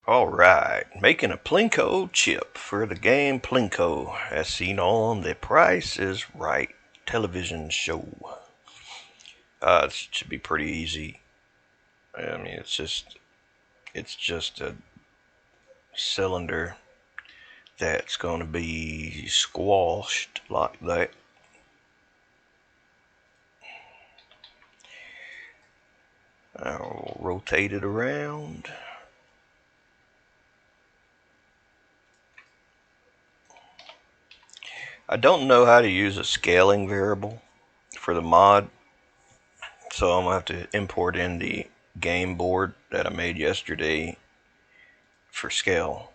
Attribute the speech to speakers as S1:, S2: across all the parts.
S1: Alright, making a Plinko chip for the game Plinko, as seen on the Price is Right television show. It should be pretty easy. I mean, it's just a cylinder that's going to be squashed like that. I'll rotate it around. I don't know how to use a scaling variable for the mod, so I'm going to have to import in the game board that I made yesterday for scale.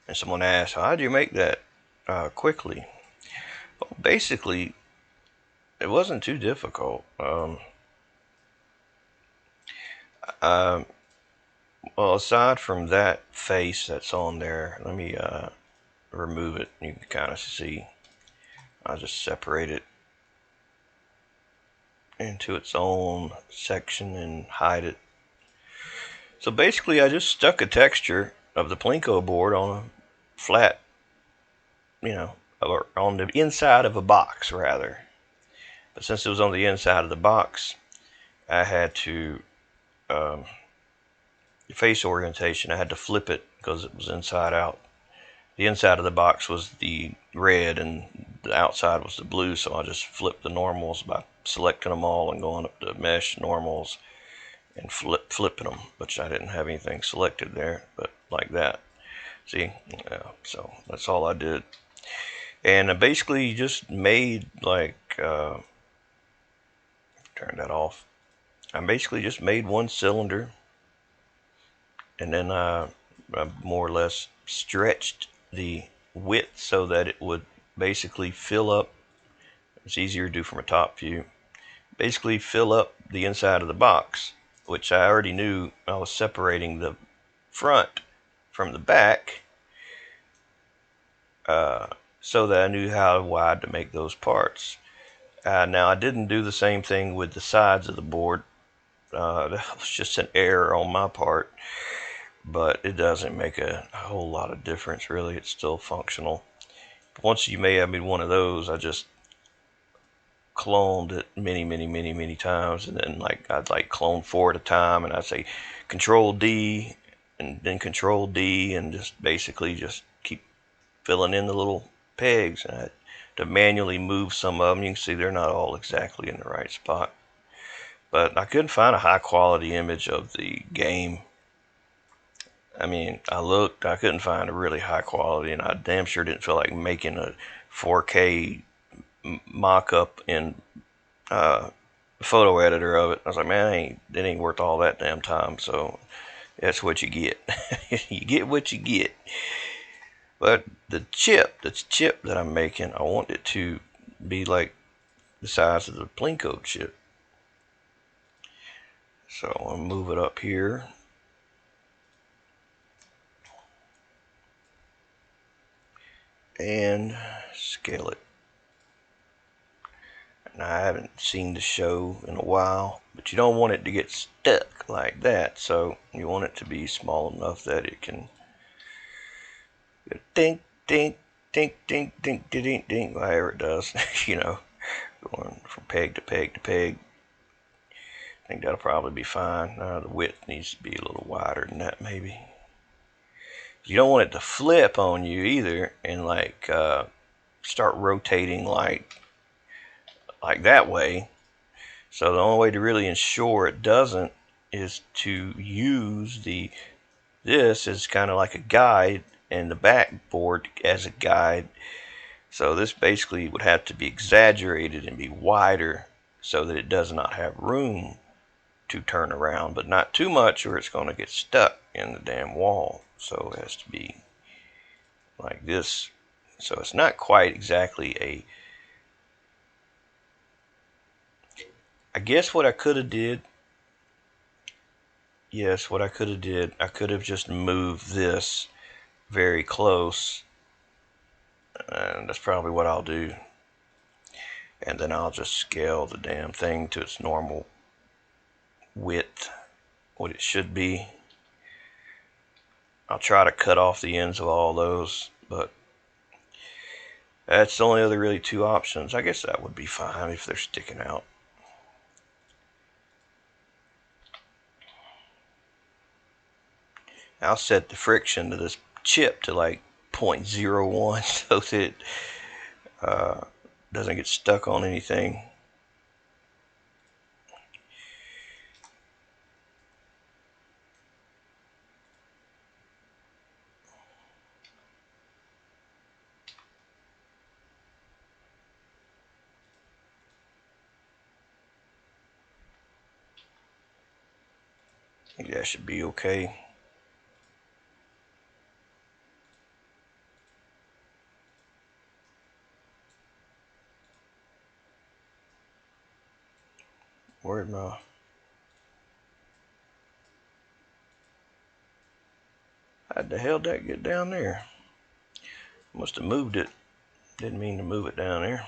S1: And someone asked, how did you make that quickly? Well, basically, it wasn't too difficult. Uh, well, aside from that face that's on there, let me remove it. You can kind of see. I'll just separate it into its own section and hide it. So basically, I just stuck a texture of the Plinko board on a flat, or on the inside of a box, rather. But since it was on the inside of the box, I had to face orientation. I had to flip it because it was inside out. The inside of the box was the red and the outside was the blue, so I just flipped the normals by selecting them all and going up to mesh normals and flipping them, which I didn't have anything selected there, but like that. See, so that's all I did. And I basically just made turn that off. I basically just made one cylinder, and then I more or less stretched the width so that it would basically fill up. It's easier to do from a top view. Basically fill up the inside of the box, which I already knew I was separating the front from the back, so that I knew how wide to make those parts. Now I didn't do the same thing with the sides of the board. That was just an error on my part, but it doesn't make a whole lot of difference really. It's still functional. Once you may have made one of those, I just cloned it many times, and then I'd clone four at a time, and I'd say Control D and then Control D, and just basically just keep filling in the little pegs. And I had to manually move some of them. You can see they're not all exactly in the right spot, but I couldn't find a high quality image of the game. I mean, I couldn't find a really high quality, and I damn sure didn't feel like making a 4K mock-up in photo editor of it. I was like, man, it ain't worth all that damn time. So that's what you get. You get what you get. But the chip that I'm making, I want it to be like the size of the Plinko chip. So I'll move it up here. And scale it. Now, I haven't seen the show in a while, but you don't want it to get stuck like that, so you want it to be small enough that it can dink, dink, dink, dink, dink, dink, dink, whatever it does, going from peg to peg to peg. I think that'll probably be fine. The width needs to be a little wider than that, maybe. You don't want it to flip on you either and start rotating like that way. So the only way to really ensure it doesn't is to use this as kind of like a guide and the backboard as a guide. So this basically would have to be exaggerated and be wider so that it does not have room to turn around, but not too much or it's going to get stuck in the damn wall. So it has to be like this. So it's not quite exactly I guess what I could have did, I could have just moved this very close, and that's probably what I'll do. and then I'll just scale the damn thing to its normal width, what it should be. I'll try to cut off the ends of all those, but that's the only other really two options. I guess that would be fine if they're sticking out. I'll set the friction to this chip to like 0.01 so that it doesn't get stuck on anything. I think that should be okay. Where'd my... How the hell did that get down there? Must have moved it. Didn't mean to move it down there.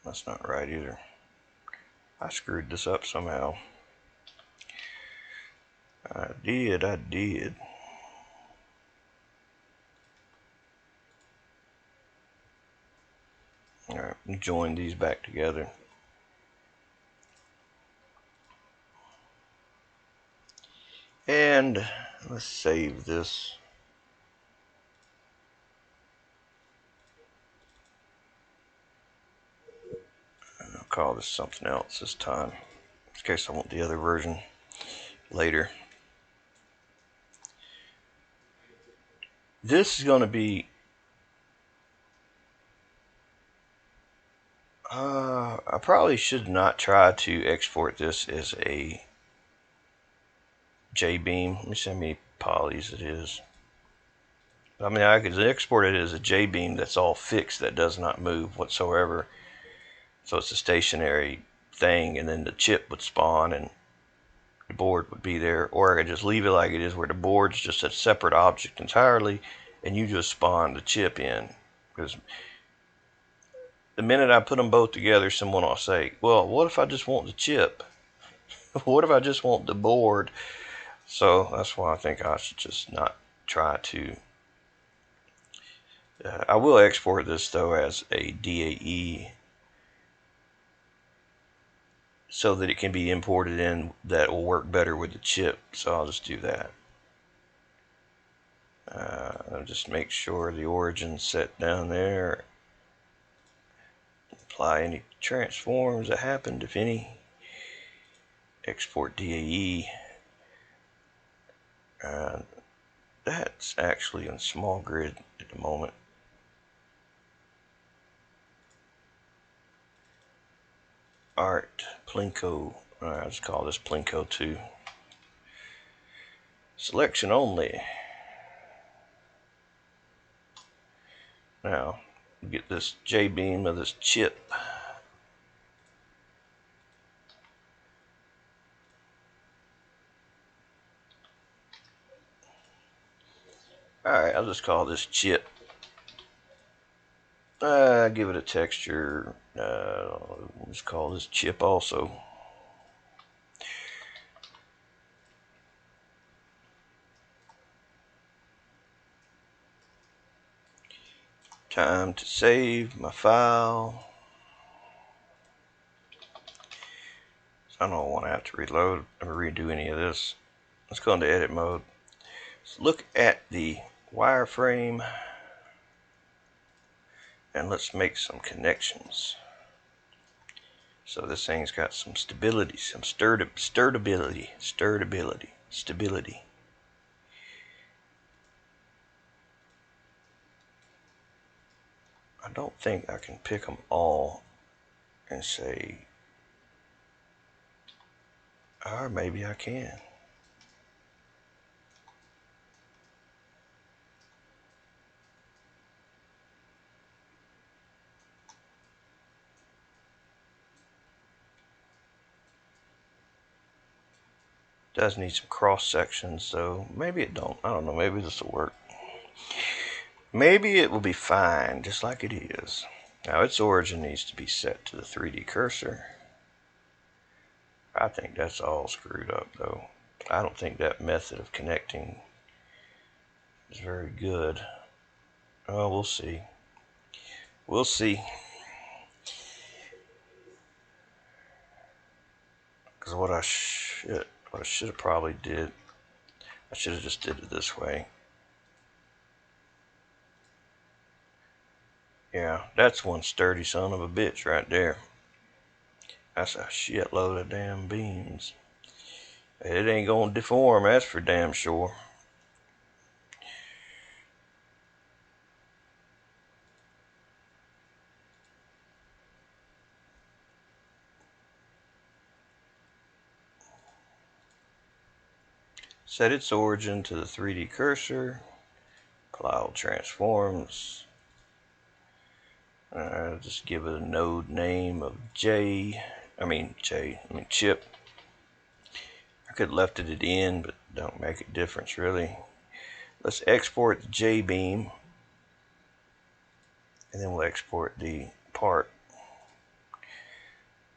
S1: That's not right either. I screwed this up somehow. I did. Alright, join these back together. And let's save this. I'll call this something else this time, in case I want the other version later. This is going to be... I probably should not try to export this as a J-beam. Let me see how many polys it is. I mean, I could export it as a J-beam that's all fixed, that does not move whatsoever. So it's a stationary thing, and then the chip would spawn and the board would be there. Or I could just leave it like it is, where the board's just a separate object entirely, and you just spawn the chip in. Because the minute I put them both together, someone will say, well, what if I just want the chip? What if I just want the board? So that's why I think I should just not try to. I will export this though as a DAE so that it can be imported in, that will work better with the chip. So I'll just do that. I'll just make sure the origin's set down there. Apply any transforms that happened, if any. Export DAE. That's actually in small grid at the moment. Art Plinko. I'll just call this Plinko 2. Selection only. Now, get this J-beam of this chip. Alright, I'll just call this chip. Give it a texture. Let's call this chip also. Time to save my file. So I don't want to have to reload or redo any of this. Let's go into edit mode. Let's look at the wireframe and let's make some connections. So this thing's got some stability, some stability. I don't think I can pick them all and say, or maybe I can. Does need some cross sections, so maybe it don't. I don't know. Maybe this will work. Maybe it will be fine, just like it is. Now its origin needs to be set to the 3D cursor. I think that's all screwed up, though. I don't think that method of connecting is very good. Oh, we'll see. We'll see. Because what I should have probably did, I should have just did it this way. Yeah, that's one sturdy son of a bitch right there. That's a shitload of damn beams. It ain't gonna deform, that's for damn sure. Set its origin to the 3D cursor. Cloud transforms. Just give it a node name of Chip. I could have left it at N, but don't make a difference really. Let's export the J beam, and then we'll export the part.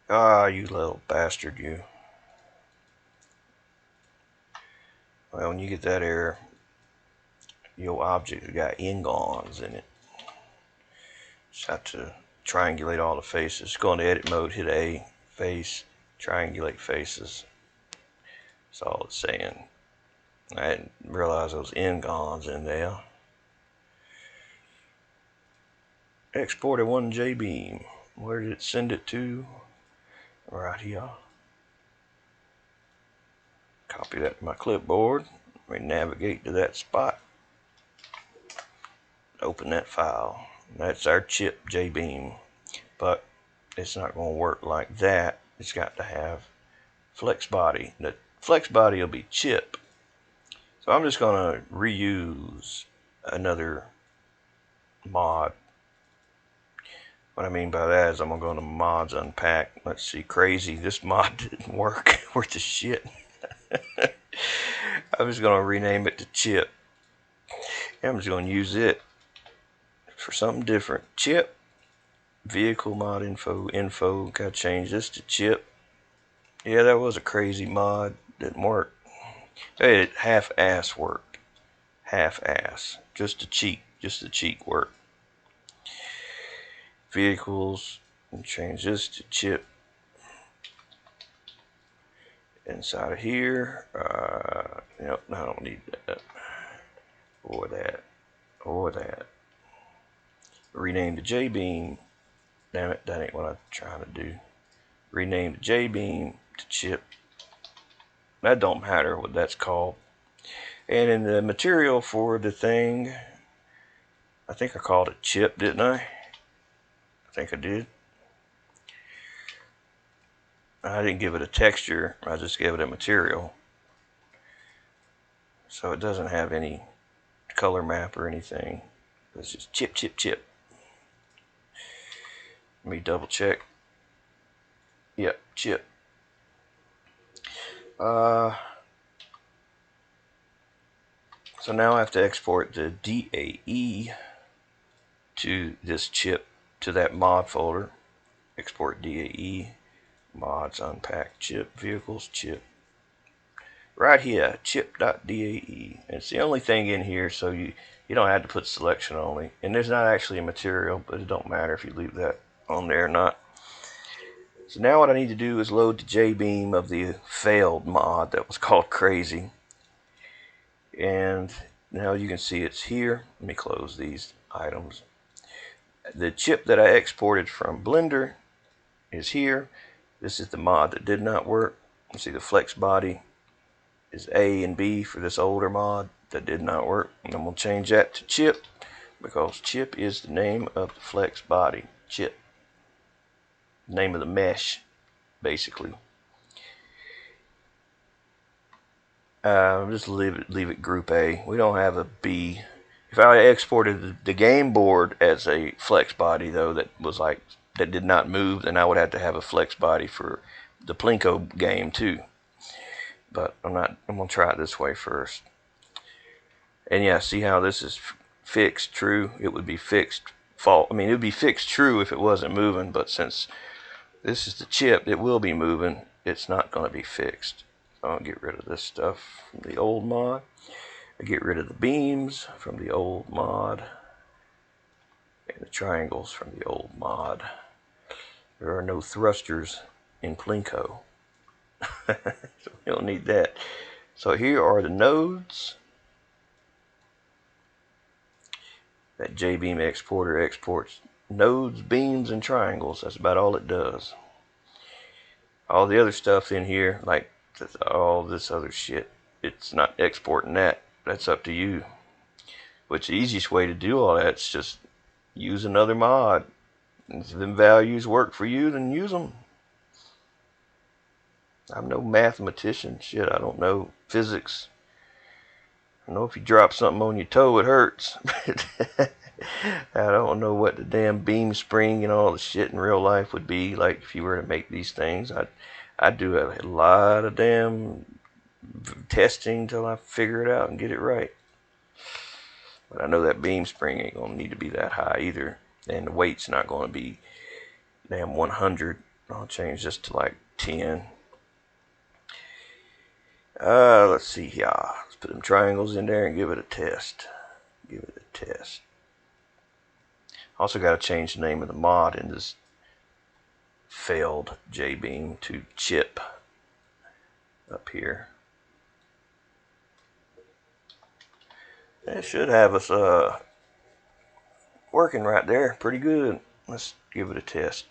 S1: Ah, you little bastard, you. Well, when you get that error, your object has got n-gons in it. Just have to triangulate all the faces. Go into edit mode, hit A, face, triangulate faces. That's all it's saying. I didn't realize those n-gons in there. Exported one J-beam. Where did it send it to? Right here. Copy that to my clipboard. We navigate to that spot. Open that file. That's our chip J-beam. But it's not going to work like that. It's got to have flex body. The flex body will be chip. So I'm just going to reuse another mod. What I mean by that is I'm going to go to mods unpack. Let's see, crazy. This mod didn't work. Worth the shit. I'm just going to rename it to chip. I'm just going to use it for something different. Chip. Vehicle mod info. Gotta change this to chip. Yeah, that was a crazy mod. Didn't work. Hey, it half-ass worked. Half-ass. Just to cheat work. Vehicles. And change this to chip. Inside of here. Nope, I don't need that. Or that. Rename the J-beam. Damn it, that ain't what I'm trying to do. Rename the J-beam to chip. That don't matter what that's called. And in the material for the thing, I think I called it chip, didn't I? I think I did. I didn't give it a texture, I just gave it a material. So it doesn't have any color map or anything. It's just chip. Let me double check. Yep, chip. So now I have to export the DAE to this chip, to that mod folder. Export DAE, mods, unpack, chip, vehicles, chip. Right here, chip.dae. It's the only thing in here, so you don't have to put selection only. And there's not actually a material, but it don't matter if you leave that on there or not. So now what I need to do is load the J-beam of the failed mod that was called crazy. And now you can see it's here. Let me close these items. The chip that I exported from Blender is here. This is the mod that did not work. You see the flex body is A and B for this older mod that did not work. And I'm going to change that to chip because chip is the name of the flex body. Chip. Name of the mesh, basically. Just leave it group A. We don't have a B. If I exported the game board as a flex body though, that did not move, then I would have to have a flex body for the Plinko game too. but I'm gonna try it this way first. And yeah, see how this is fixed true? It would be fixed I mean, it would be fixed true if it wasn't moving, but since this is the chip, it will be moving. It's not going to be fixed. So I'll get rid of this stuff from the old mod. I get rid of the beams from the old mod and the triangles from the old mod. There are no thrusters in Plinko. So we don't need that. So here are the nodes. That J-beam exporter exports nodes, beams, and triangles. That's about all it does. All the other stuff in here, like all this other shit, it's not exporting that. That's up to you. Which the easiest way to do all that is just use another mod. If them values work for you, then use them. I'm no mathematician. Shit, I don't know physics. I know if you drop something on your toe, it hurts. I don't know what the damn beam spring and all the shit in real life would be like if you were to make these things. I'd do a lot of damn testing till I figure it out and get it right. But I know that beam spring ain't gonna need to be that high either, and the weight's not gonna be damn 100. I'll change this to like 10. Let's see here. Let's put them triangles in there and give it a test. Give it a test. Also got to change the name of the mod in this failed J-beam to chip up here. That should have us working right there pretty good. Let's give it a test.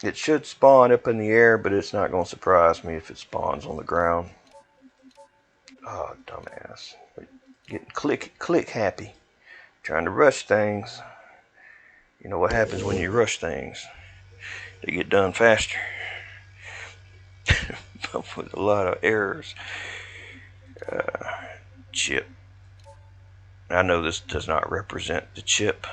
S1: It should spawn up in the air, but it's not going to surprise me if it spawns on the ground. Oh, dumbass. Getting click happy. Trying to rush things. You know what happens when you rush things? They get done faster. With a lot of errors. Chip. I know this does not represent the chip.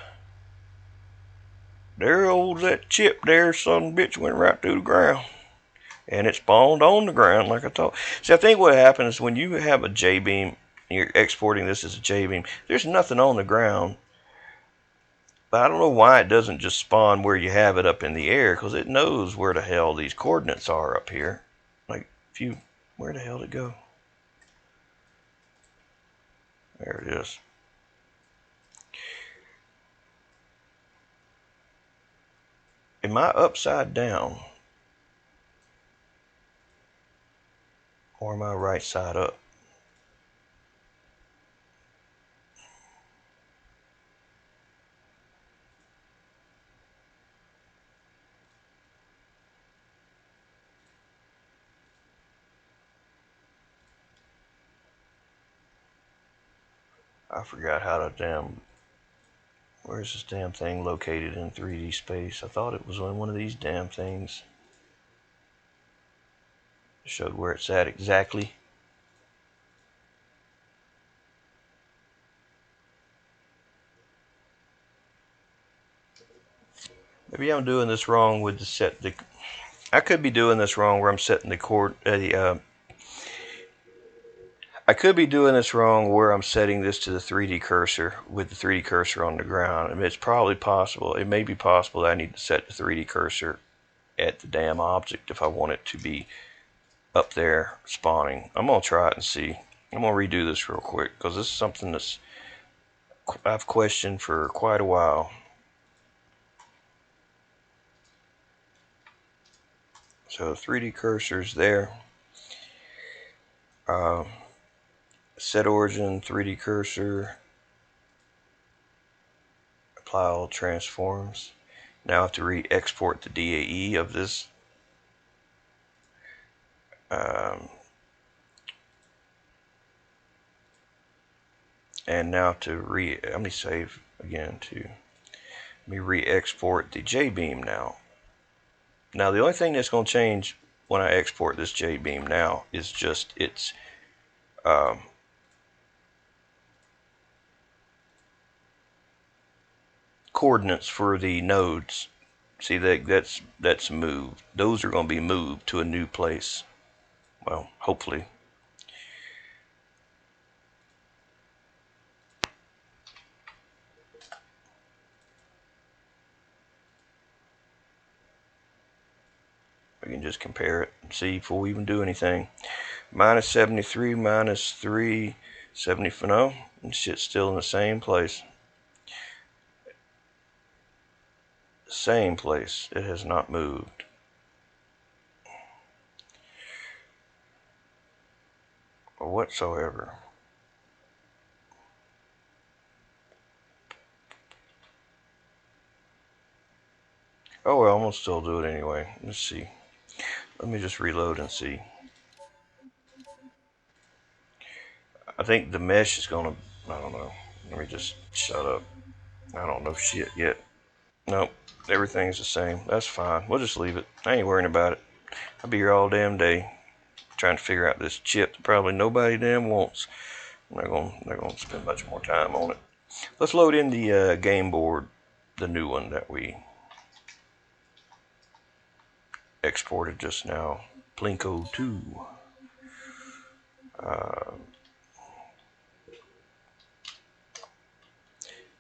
S1: There goes that chip there, son of a bitch, went right through the ground. And it spawned on the ground like I thought. See, I think what happens when you have a J-beam, you're exporting this as a J-beam, there's nothing on the ground. But I don't know why it doesn't just spawn where you have it up in the air, because it knows where the hell these coordinates are up here. Like, where the hell did it go? There it is. Am I upside down? Or am I right side up? I forgot how to where's this damn thing located in 3D space? I thought it was on one of these damn things. It showed where it's at exactly. Maybe I'm doing this wrong with I could be doing this wrong where I'm setting I could be doing this wrong where I'm setting this to the 3D cursor with the 3D cursor on the ground. I mean, it's probably possible. It may be possible that I need to set the 3D cursor at the damn object if I want it to be up there spawning. I'm going to try it and see. I'm going to redo this real quick because this is something I've questioned for quite a while. So 3D cursor's there. Set origin, 3D cursor, apply all transforms. Now I have to re-export the DAE of this. And now let me save again let me re-export the J-beam now. Now the only thing that's going to change when I export this J-beam now is just its let me, coordinates for the nodes. See that's moved. Those are going to be moved to a new place. Well, hopefully. We can just compare it and see before we even do anything. Minus 73, minus 3, 70. No, shit's still in the same place. Same place. It has not moved. Whatsoever. Oh well, I'm gonna still do it anyway. Let's see. Let me just reload and see. I think the mesh is gonna. I don't know. Let me just shut up. I don't know shit yet. Nope. Everything's the same. That's fine. We'll just leave it. I ain't worrying about it. I'll be here all damn day trying to figure out this chip that probably nobody damn wants. They're gonna spend much more time on it. Let's load in the game board, the new one that we exported just now. Plinko 2. Uh,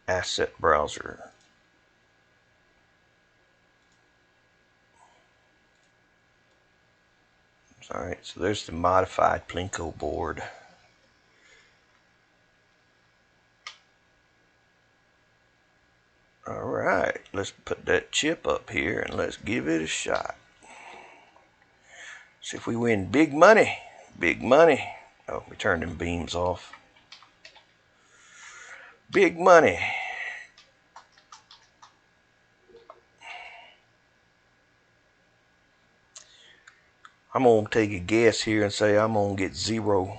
S1: asset browser. Alright, so there's the modified Plinko board. Alright, let's put that chip up here and let's give it a shot. See if we win big money. Big money. Oh, we turned them beams off. Big money. I'm going to take a guess here and say I'm going to get 0.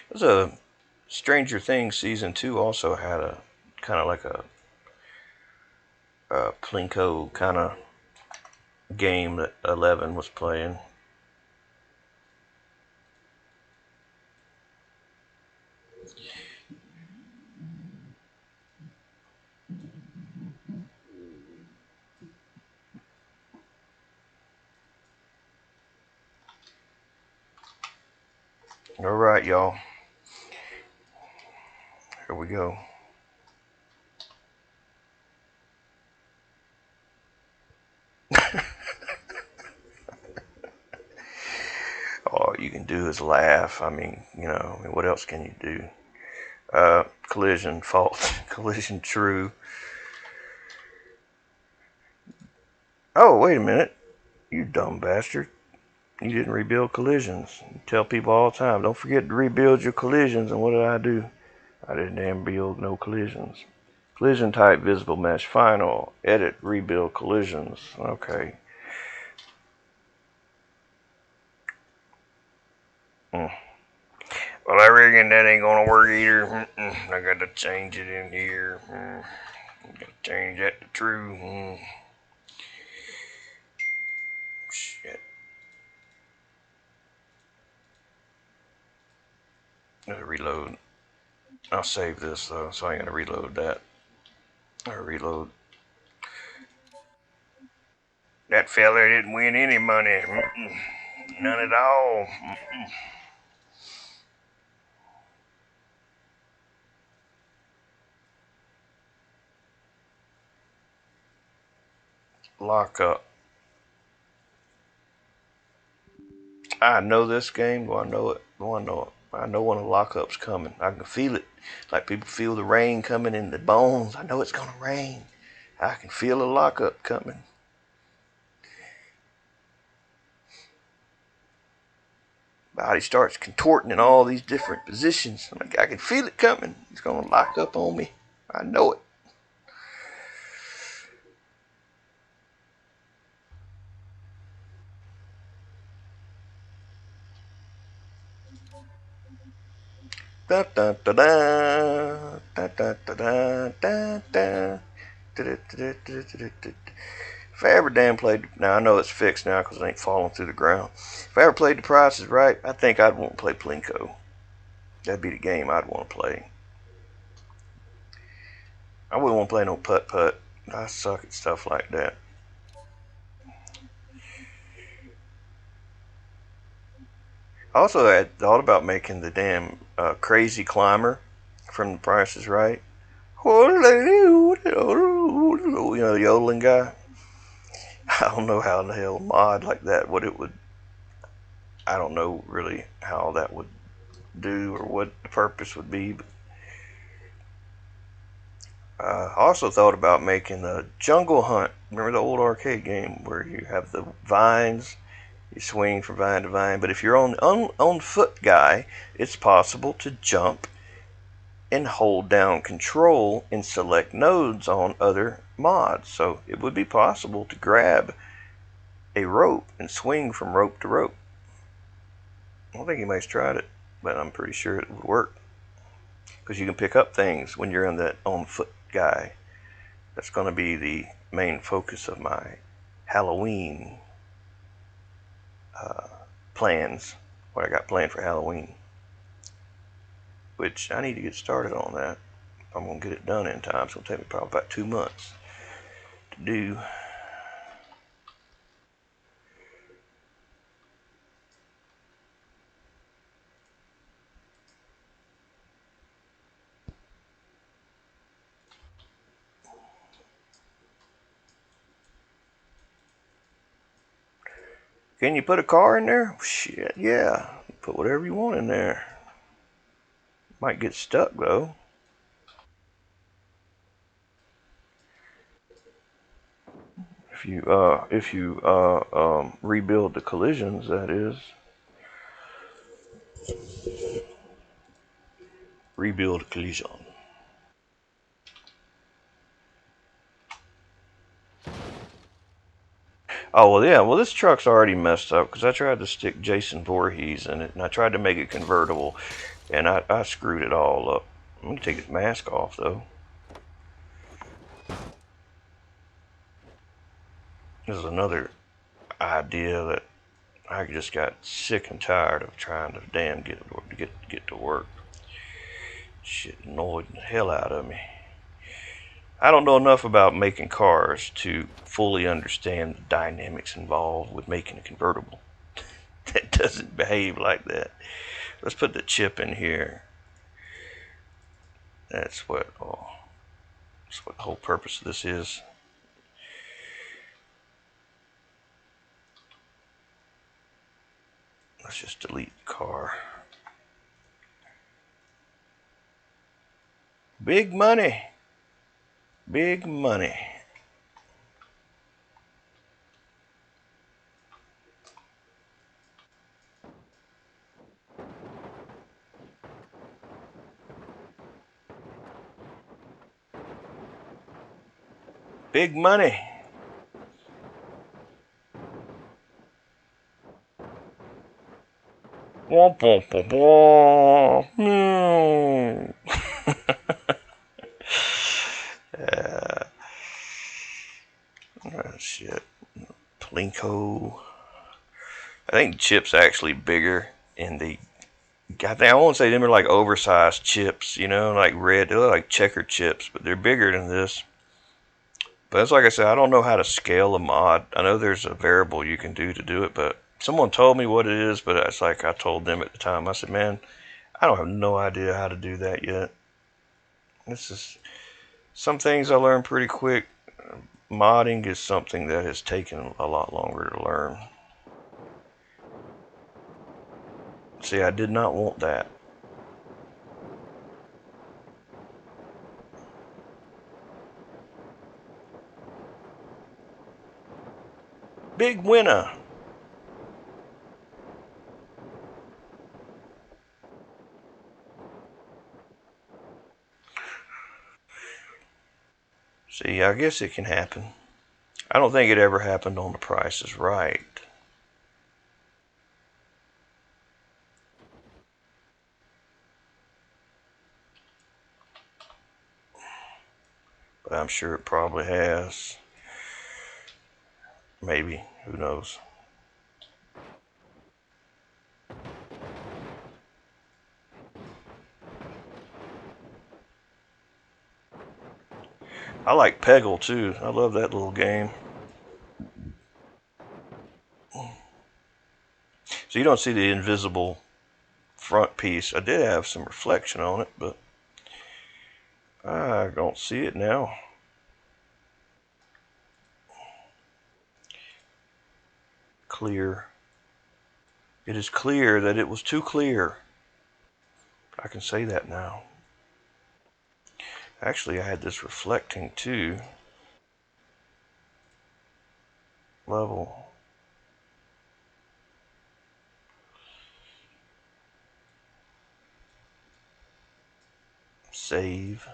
S1: There's a Stranger Things season 2 also had a kind of like a Plinko kind of game that 11 was playing. Alright, y'all. Here we go. All you can do is laugh. I mean, what else can you do? Collision false. Collision true. Oh, wait a minute. You dumb bastard. You didn't rebuild collisions. You tell people all the time, don't forget to rebuild your collisions. And what did I do? I didn't damn build no collisions. Collision type visible mesh final. Edit rebuild collisions. Okay. Well, I reckon that ain't gonna work either. I gotta change it in here. Gotta change that to true. Shit. Gotta reload. I'll save this though, so I ain't gonna reload that. I'll reload. That fella didn't win any money. None at all. Lock up. I know this game. Do I know it? Do I know it? I know when a lockup's coming. I can feel it. Like people feel the rain coming in the bones. I know it's gonna rain. I can feel a lockup coming. Body starts contorting in all these different positions. I can feel it coming. It's gonna lock up on me. I know it. Da da da da da da da da da da. If I ever damn played, now I know it's fixed now because it ain't falling through the ground. If I ever played The Price is Right, I think I'd want to play Plinko. That'd be the game I'd want to play. I wouldn't want to play no putt putt. I suck at stuff like that. Also, I had thought about making the damn crazy climber from The Price is Right. You know, the yodeling guy. I don't know how in the hell a mod like that, what it would. I don't know really how that would do or what the purpose would be. But I also thought about making a jungle hunt. Remember the old arcade game where you have the vines, you swing from vine to vine. But if you're on foot guy, it's possible to jump and hold down control and select nodes on other mods. So it would be possible to grab a rope and swing from rope to rope. I don't think anybody's tried it, but I'm pretty sure it would work because you can pick up things when you're in that on foot guy. That's going to be the main focus of my Halloween uh, plans. What I got planned for Halloween, which I need to get started on that. I'm going to get it done in time. It's going to take me probably about 2 months to do. Can you put a car in there? Shit, yeah. Put whatever you want in there. Might get stuck though. If you rebuild the collisions, that is. Rebuild collision. Oh well, yeah. Well, this truck's already messed up because I tried to stick Jason Voorhees in it, and I tried to make it convertible, and I screwed it all up. I'm gonna take his mask off though. This is another idea that I just got sick and tired of trying to damn get to work. Shit annoyed the hell out of me. I don't know enough about making cars to fully understand the dynamics involved with making a convertible. That doesn't behave like that. Let's put the chip in here. That's what the whole purpose of this is. Let's just delete the car. Big money. Big money. Big money. Wah, wah, wah, wah. Shit. Plinko. I think chips actually bigger in the. I think I won't say them are like oversized chips, you know, like red. They look like checker chips, but they're bigger than this. But it's like I said, I don't know how to scale a mod. I know there's a variable you can do to do it, but someone told me what it is. But it's like I told them at the time. I said, man, I don't have no idea how to do that yet. This is some things I learned pretty quick. Modding is something that has taken a lot longer to learn. See, I did not want that. Big winner. See, I guess it can happen. I don't think it ever happened on The Price is Right. But I'm sure it probably has. Maybe. Who knows? I like Peggle too. I love that little game. So you don't see the invisible front piece. I did have some reflection on it, but I don't see it now. Clear. It is clear that it was too clear. I can say that now. Actually, I had this reflecting too. Level. Save.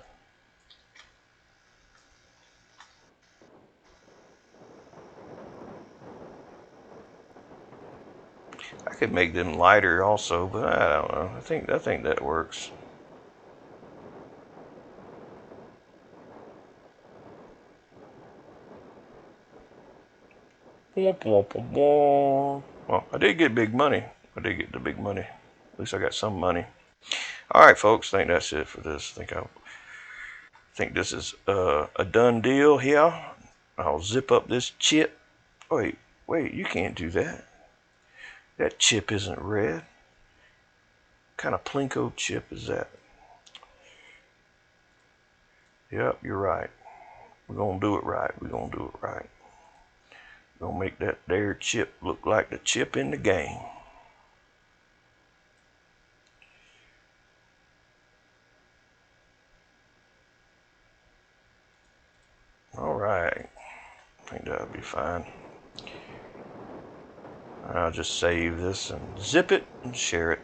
S1: I could make them lighter also, but I don't know. I think that works. Well, I did get big money. I did get the big money. At least I got some money. All right, folks. I think that's it for this. I think this is a done deal here. I'll zip up this chip. Wait, you can't do that. That chip isn't red. What kind of Plinko chip is that? Yep, you're right. We're gonna do it right. We're gonna do it right. We're gonna make that there chip look like the chip in the game. All right. I think that'll be fine. I'll just save this and zip it and share it.